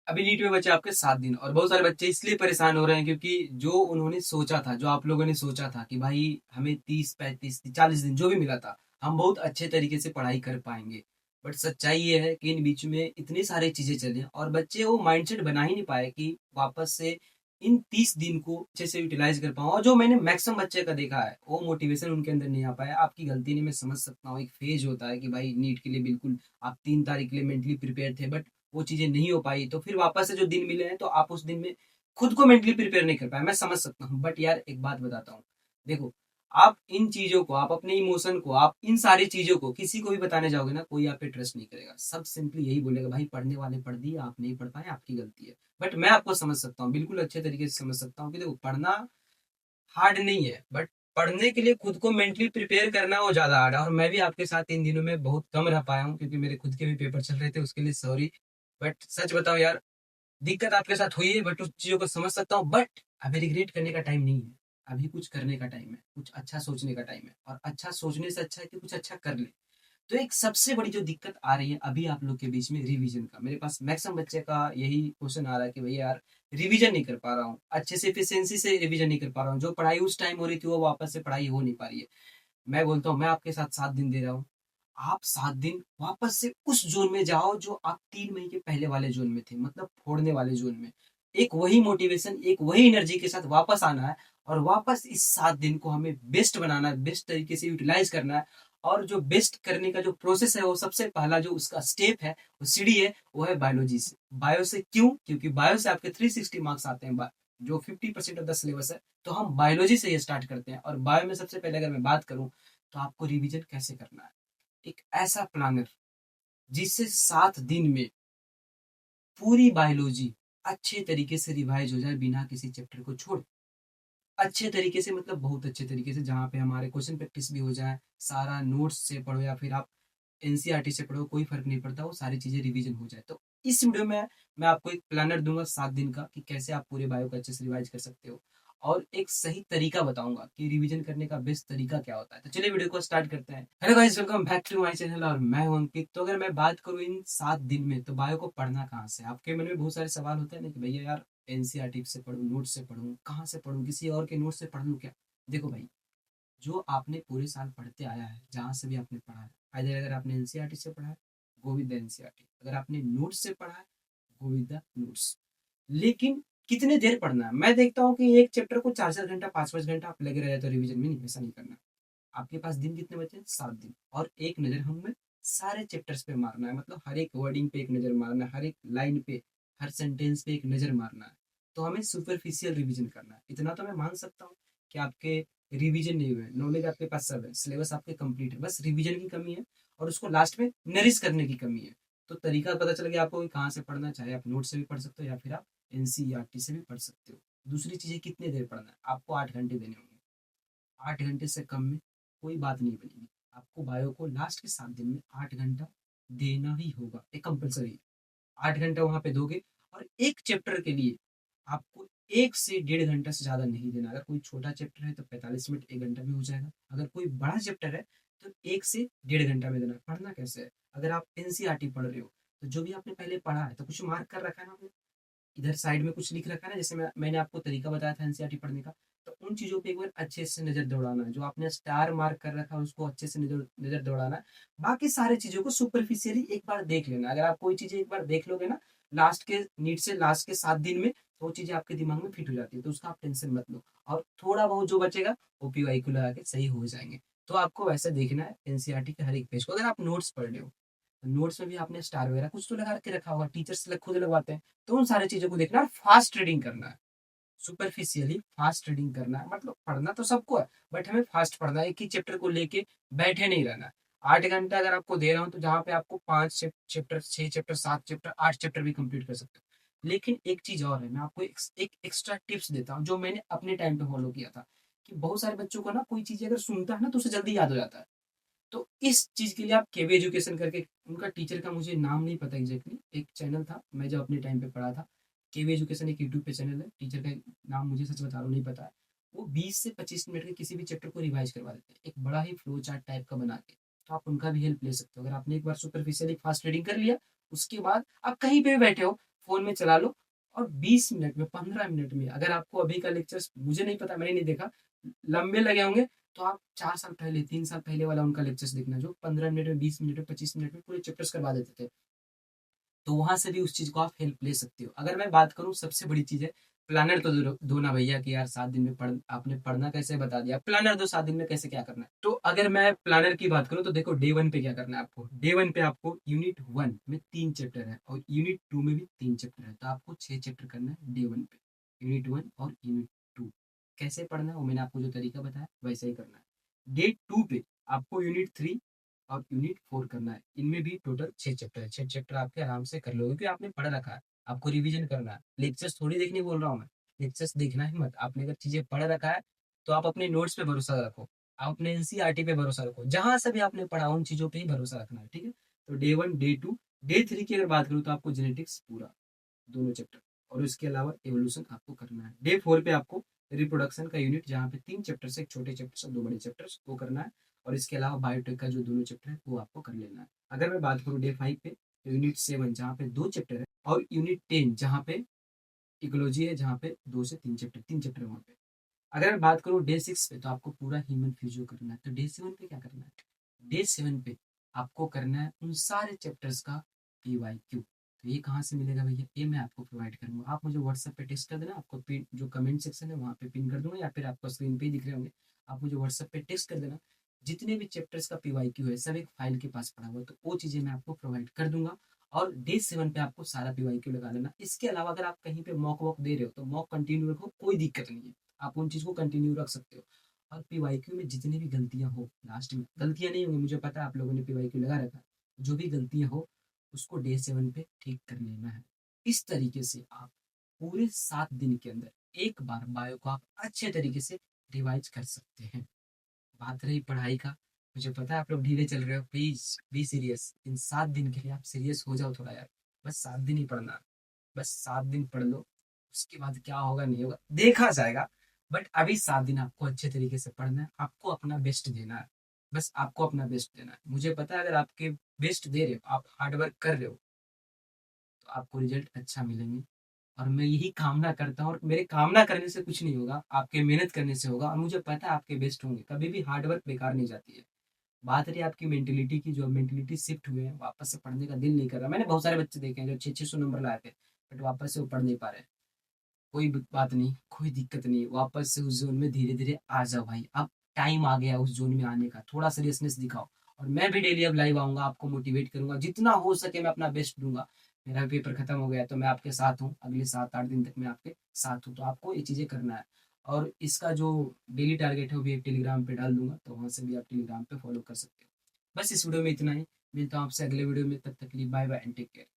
अभी नीट में बचे आपके 7 दिन, और बहुत सारे बच्चे इसलिए परेशान हो रहे हैं क्योंकि जो उन्होंने सोचा था, जो आप लोगों ने सोचा था कि भाई हमें 30 35 40 दिन जो भी मिला था, हम बहुत अच्छे तरीके से पढ़ाई कर पाएंगे। बट सच्चाई ये है कि इन बीच में इतनी सारी चीजें चली और बच्चे वो माइंडसेट बना ही नहीं पाए कि वापस से इन 30 दिन को अच्छे से यूटिलाइज कर पाऊँ। और जो मैंने मैक्सिमम बच्चे का देखा है, वो मोटिवेशन उनके अंदर नहीं आ पाया। आपकी गलती नहीं, मैं समझ सकता हूँ, एक फेज होता है कि भाई नीट के लिए बिल्कुल आप 3 तारीख के लिए मेंटली प्रिपेयर थे, बट वो चीजें नहीं हो पाई, तो फिर वापस से जो दिन मिले हैं तो आप उस दिन में खुद को मेंटली प्रिपेयर नहीं कर पाए। मैं समझ सकता हूँ, बट यार एक बात बताता हूँ। देखो, आप इन चीजों को, आप अपने इमोशन को, आप इन सारी चीजों को किसी को भी बताने जाओगे ना, कोई आप पे ट्रस्ट नहीं करेगा। सब सिंपली यही बोलेगा, भाई पढ़ने वाले पढ़ दिए, आप नहीं पढ़ पाए, आपकी गलती है। बट मैं आपको समझ सकता हूँ, बिल्कुल अच्छे तरीके से समझ सकता हूँ कि देखो, पढ़ना हार्ड नहीं है, बट पढ़ने के लिए खुद को मेंटली प्रिपेयर करना वो ज्यादा हार्ड है। और मैं भी आपके साथ इन दिनों में बहुत कम रह पाया हूँ क्योंकि मेरे खुद के भी पेपर चल रहे थे, उसके लिए सॉरी। बट सच बताओ यार, दिक्कत आपके साथ हुई है, बट उस चीजों को समझ सकता हूँ। बट अभी रिग्रेट करने का टाइम नहीं है, अभी कुछ करने का टाइम है, कुछ अच्छा सोचने का टाइम है, और अच्छा सोचने से अच्छा है कि कुछ अच्छा कर ले। तो एक सबसे बड़ी जो दिक्कत आ रही है अभी आप लोग के बीच में, रिवीजन का। मेरे पास मैक्सिमम बच्चे का यही क्वेश्चन आ रहा है कि भैया यार, रिवीजन नहीं कर पा रहा हूँ अच्छे से, एफिशिएंसी से रिवीजन नहीं कर पा रहा हूँ, जो पढ़ाई उस टाइम हो रही थी वो वापस से पढ़ाई हो नहीं पा रही है। मैं बोलता हूँ, मैं आपके साथ 7 दिन दे रहा हूँ, आप 7 दिन वापस से उस जोन में जाओ जो आप 3 महीने के पहले वाले जोन में थे, मतलब फोड़ने वाले जोन में। एक वही मोटिवेशन, एक वही एनर्जी के साथ वापस आना है, और वापस इस 7 दिन को हमें बेस्ट बनाना है, बेस्ट तरीके से यूटिलाइज करना है। और जो बेस्ट करने का जो प्रोसेस है, वो सबसे पहला जो उसका स्टेप है, वो सीढ़ी है, वो है बायोलॉजी से। बायो से क्यों? क्योंकि बायो से आपके 360 मार्क्स आते हैं, जो 50% ऑफ द सिलेबस है। तो हम बायोलॉजी से ये स्टार्ट करते हैं, और बायो में सबसे पहले अगर मैं बात करूं, तो आपको रिवीजन कैसे करना है। एक ऐसा प्लानर जिससे 7 दिन में पूरी बायोलॉजी अच्छे तरीके से रिवाइज हो जाए, बिना किसी चैप्टर को छोड़े। अच्छे तरीके से मतलब बहुत अच्छे तरीके से, जहाँ पे हमारे क्वेश्चन प्रैक्टिस भी हो जाए, सारा नोट्स से पढ़ो या फिर आप एनसीईआरटी से पढ़ो, कोई फर्क नहीं पड़ता, वो सारी चीजें रिवीजन हो जाए। तो इस वीडियो में मैं आपको एक प्लानर दूंगा 7 दिन का, कि कैसे आप पूरे बायो को अच्छे से रिवाइज कर सकते हो, और एक सही तरीका बताऊंगा कि रिवीजन करने का बेस्ट तरीका क्या होता है। तो चलिए वीडियो को स्टार्ट करते हैं। Hello guys, welcome back to my channel, और मैं हूं अंकित। तो अगर मैं बात करूं इन 7 दिन में, तो बायो को पढ़ना कहाँ से, आपके मन में बहुत सारे सवाल होते हैं ना कि भैया यार, एनसीईआरटी से पढूं, नोट से पढूं, कहाँ से पढूं, किसी और के नोट से पढ़ लूं क्या? देखो भाई, जो आपने पूरे साल पढ़ते आया है, जहाँ से भी आपने पढ़ा है, अगर आपने एनसीईआरटी से पढ़ा है, गो विद द एनसीईआरटी। अगर आपने नोट्स से पढ़ा है, गो विद द नोट्स। लेकिन कितने देर पढ़ना है? मैं देखता हूँ कि एक चैप्टर को 4 4 घंटा, 5 5 घंटा आप लगे रह जाते हो रिवीजन में। नहीं, ऐसा नहीं करना। आपके पास दिन कितने बचे हैं? 7 दिन। और एक नजर हमें सारे चैप्टर्स पे मारना है, मतलब हर एक वर्डिंग पे एक नजर मारना है, हर एक लाइन पे, हर सेंटेंस पे एक नजर मारना है। तो हमें सुपरफिशियल रिवीजन करना है। इतना तो मैं मान सकता हूँ कि आपके रिवीजन नहीं हुए, नॉलेज आपके पास सब है, सिलेबस आपके कंप्लीट है, बस रिवीजन की कमी है, और उसको लास्ट में नरिश करने की कमी है। तो तरीका पता चल गया आपको कि कहाँ से पढ़ना है। चाहे आप नोट से भी पढ़ सकते हो, या फिर आप एनसीईआरटी से भी पढ़ सकते हो। दूसरी चीजें, कितने देर पढ़ना है? आपको 8 घंटे देने होंगे। 8 घंटे से कम में कोई बात नहीं बनेगी। आपको बायो को लास्ट के 7 दिन में 8 घंटा देना ही होगा, एक कंपल्सरी। 8 घंटा वहां पे दोगे, और एक चैप्टर के लिए आपको 1 से 1.5 घंटा से ज्यादा नहीं देना। अगर कोई छोटा चैप्टर है तो 45 मिनट, 1 घंटा में हो जाएगा। अगर कोई बड़ा चैप्टर है तो 1 से 1.5 घंटा में देना। पढ़ना कैसे है? अगर आप एनसीईआरटी पढ़ रहे हो, तो जो भी आपने पहले पढ़ा है, तो कुछ मार्क कर रखा है ना आपने, इधर साइड में कुछ लिख रखा है ना, जैसे मैंने आपको तरीका बताया था एनसीईआरटी पढ़ने का। तो उन चीजों पे एक बार अच्छे से नजर दौड़ाना है। जो आपने स्टार मार्क कर रखा है, उसको अच्छे से नजर नजर दौड़ाना है। बाकी सारी चीजों को सुपरफिशियली एक बार देख लेना। अगर आप कोई चीजें एक बार देख लोगे ना, लास्ट के नीट से लास्ट के 7 दिन में, तो वो चीजें आपके दिमाग में फिट हो जाती है। तो उसका आप टेंशन मत लो, और थोड़ा बहुत जो बचेगा ओपीवाई को लगा के सही हो जाएंगे। तो आपको वैसे देखना है एनसीईआरटी के हर एक पेज को। अगर आप नोट्स पढ़ रहे हो, नोट्स में भी आपने स्टार वगैरह कुछ तो लगा के रखा होगा, टीचर्स खुद लगवाते हैं। तो उन सारी चीजों को देखना है, फास्ट रीडिंग करना है। सुपरफिशियली फास्ट रीडिंग करना है, मतलब पढ़ना तो सबको है, बट हमें फास्ट पढ़ना है। एक ही चैप्टर को लेके बैठे नहीं रहना है। 8 घंटा अगर आपको दे रहा हूँ, तो जहाँ पे आपको 5 चैप्टर, 6 चैप्टर, 7 चैप्टर, 8 चैप्टर भी कंप्लीट कर सकते हो। लेकिन एक चीज और है, मैं आपको एक एक्स्ट्रा टिप्स देता हूँ, जो मैंने अपने टाइम पे फॉलो किया था। कि बहुत सारे बच्चों को ना, कोई चीज अगर सुनता है ना, तो उसे जल्दी याद हो जाता है। तो इस चीज के लिए आप केवी एजुकेशन करके, उनका टीचर का मुझे नाम नहीं पता एग्जैक्टली, एक चैनल था, मैं जब अपने टाइम पे पढ़ा था। केवी एजुकेशन एक यूट्यूब पे चैनल है, टीचर का नाम मुझे सच बता रहा हूँ नहीं पता है। वो 20 से 25 मिनट के किसी भी चैप्टर को रिवाइज करवा देते हैं, एक बड़ा ही फ्लो चार्ट टाइप का बना के। तो आप उनका भी हेल्प ले सकते हो। अगर आपने एक बार सुपरफिशियली फास्ट रीडिंग कर लिया, उसके बाद आप कहीं पे भी बैठे हो, फ़ोन में चला लो और 20 मिनट में, 15 मिनट में, अगर आपको अभी का लेक्चर्स मुझे नहीं पता, मैंने नहीं देखा, लंबे लगे होंगे, तो आप 4 साल पहले, 3 साल पहले वाला उनका लेक्चर्स देखना, जो 15 मिनट में, 20 मिनट में, 25 मिनट में पूरे चैप्टर्स करवा देते थे। तो वहाँ से भी उस चीज़ को आप हेल्प ले सकते हो। अगर मैं बात करूँ, सबसे बड़ी चीज़ है प्लानर तो दो ना भैया, कि यार 7 दिन में आपने पढ़ना कैसे बता दिया, प्लानर दो 7 दिन में कैसे क्या करना है। तो अगर मैं प्लानर की बात करूँ तो देखो, डे 1 पे क्या करना है आपको। डे 1 पे आपको यूनिट 1 में 3 चैप्टर है और यूनिट 2 में भी 3 चैप्टर है, तो आपको 6 चैप्टर करना है डे 1 पे, यूनिट 1 और यूनिट 2। कैसे पढ़ना है वो मैंने आपको जो तरीका बताया वैसे ही करना है। डे 2 पे आपको यूनिट 3 और यूनिट 4 करना है। इनमें भी टोटल 6 चैप्टर है। 6 चैप्टर आपके आराम से कर लोगे, क्योंकि आपने पढ़ रखा है। आपको रिवीजन करना है, लेक्चर्स थोड़ी देखने बोल रहा हूँ मैं। लेक्चर्स देखना ही मत। आपने अगर चीजें पढ़ रखा है तो आप अपने नोट्स पे भरोसा रखो, आप अपने एनसीईआरटी पे भरोसा रखो, जहां से भी आपने पढ़ा उन चीजों पे ही भरोसा रखना है, ठीक है। तो डे 1, डे 2, डे 3 की अगर बात करूँ तो आपको जेनेटिक्स पूरा दोनों चैप्टर, और उसके अलावा एवोल्यूशन आपको करना है। डे 4 पे आपको रिप्रोडक्शन का यूनिट, जहाँ पे 3 चैप्टर से, एक छोटे चैप्टर से 2 बड़े चैप्टर्स, वो करना है। और इसके अलावा बायोटेक का जो दोनों चैप्टर है वो आपको कर लेना है। अगर मैं बात करूँ डे 5 पे, तो यूनिट 7 जहाँ पे 2 चैप्टर है, और यूनिट 10 जहाँ पे इकोलॉजी है, जहाँ पे 2 से 3 चैप्टर, 3 चैप्टर वहाँ पे। अगर मैं बात करूँ डे 6 पे, तो आपको पूरा ह्यूमन फिजियो करना है। तो डे 7 पे क्या करना है, डे 7 पे आपको करना है उन सारे चैप्टर्स का PYQ। तो ये कहाँ से मिलेगा भैया, ये मैं आपको प्रोवाइड करूंगा। आप मुझे व्हाट्सएप पे टेक्स्ट कर देना, आपको पिन, जो कमेंट सेक्शन है वहाँ पे पिन कर दूंगा, या फिर आपको स्क्रीन पे ही दिख रहे होंगे, आप मुझे व्हाट्सएप पे टेक्स्ट कर देना। जितने भी चैप्टर्स का PYQ है सब एक फाइल के पास पड़ा हुआ है, तो वो चीज़ें मैं आपको प्रोवाइड कर दूंगा। और डे 7 पे आपको सारा PYQ लगा लेना। इसके अलावा अगर आप कहीं पे मॉक वॉक दे रहे हो तो मॉक कंटिन्यू रखो, कोई दिक्कत नहीं है, आप उन चीज़ को कंटिन्यू रख सकते हो। और PYQ में जितनी भी गलतियां हो, लास्ट में गलतियां नहीं होंगी, मुझे पता है आप लोगों ने PYQ लगा रखा है, जो भी गलतियां हो उसको डे 7 पे ठीक कर लेना है। इस तरीके से आप पूरे 7 दिन के अंदर एक बार बायो को आप अच्छे तरीके से रिवाइज कर सकते हैं। बात रही पढ़ाई का, मुझे पता है आप लोग ढीले चल रहे हो, प्लीज बी सीरियस। इन 7 दिन के लिए आप सीरियस हो जाओ थोड़ा यार। बस 7 दिन ही पढ़ना, बस 7 दिन पढ़ लो। उसके बाद क्या होगा नहीं होगा देखा जाएगा, बट अभी 7 दिन आपको अच्छे तरीके से पढ़ना है, आपको अपना बेस्ट देना है। बस आपको अपना बेस्ट देना है। मुझे पता है अगर आपके बेस्ट दे रहे हो, आप हार्डवर्क कर रहे हो, तो आपको रिजल्ट अच्छा मिलेंगे। और मैं यही कामना करता हूँ, और मेरे कामना करने से कुछ नहीं होगा, आपके मेहनत करने से होगा। और मुझे पता है आपके बेस्ट होंगे, कभी भी हार्डवर्क बेकार नहीं जाती है। बात रही आपकी मेंटेलिटी की, जो मेंटेलिटी शिफ्ट हुए हैं, वापस से पढ़ने का दिल नहीं कर रहा। मैंने बहुत सारे बच्चे देखे हैं जो 600 नंबर लाए थे, बट वापस से वो पढ़ नहीं पा रहे। कोई बात नहीं, कोई दिक्कत नहीं, वापस से उस जोन में धीरे धीरे आ जाओ भाई। अब टाइम आ गया उस जोन में आने का, थोड़ा सीरियसनेस दिखाओ। और मैं भी डेली अब लाइव आऊंगा, आपको मोटिवेट करूंगा, जितना हो सके मैं अपना बेस्ट दूंगा। मेरा पेपर खत्म हो गया तो मैं आपके साथ हूँ, अगले 7-8 दिन तक मैं आपके साथ हूँ, तो आपको ये चीज़ें करना है। और इसका जो डेली टारगेट है वो भी एक टेलीग्राम पे डाल दूंगा, तो वहाँ से भी आप टेलीग्राम पे फॉलो कर सकते हो। बस इस वीडियो में इतना ही, मिलता हूँ आपसे अगले वीडियो में, तब तक के लिए bye bye and take care.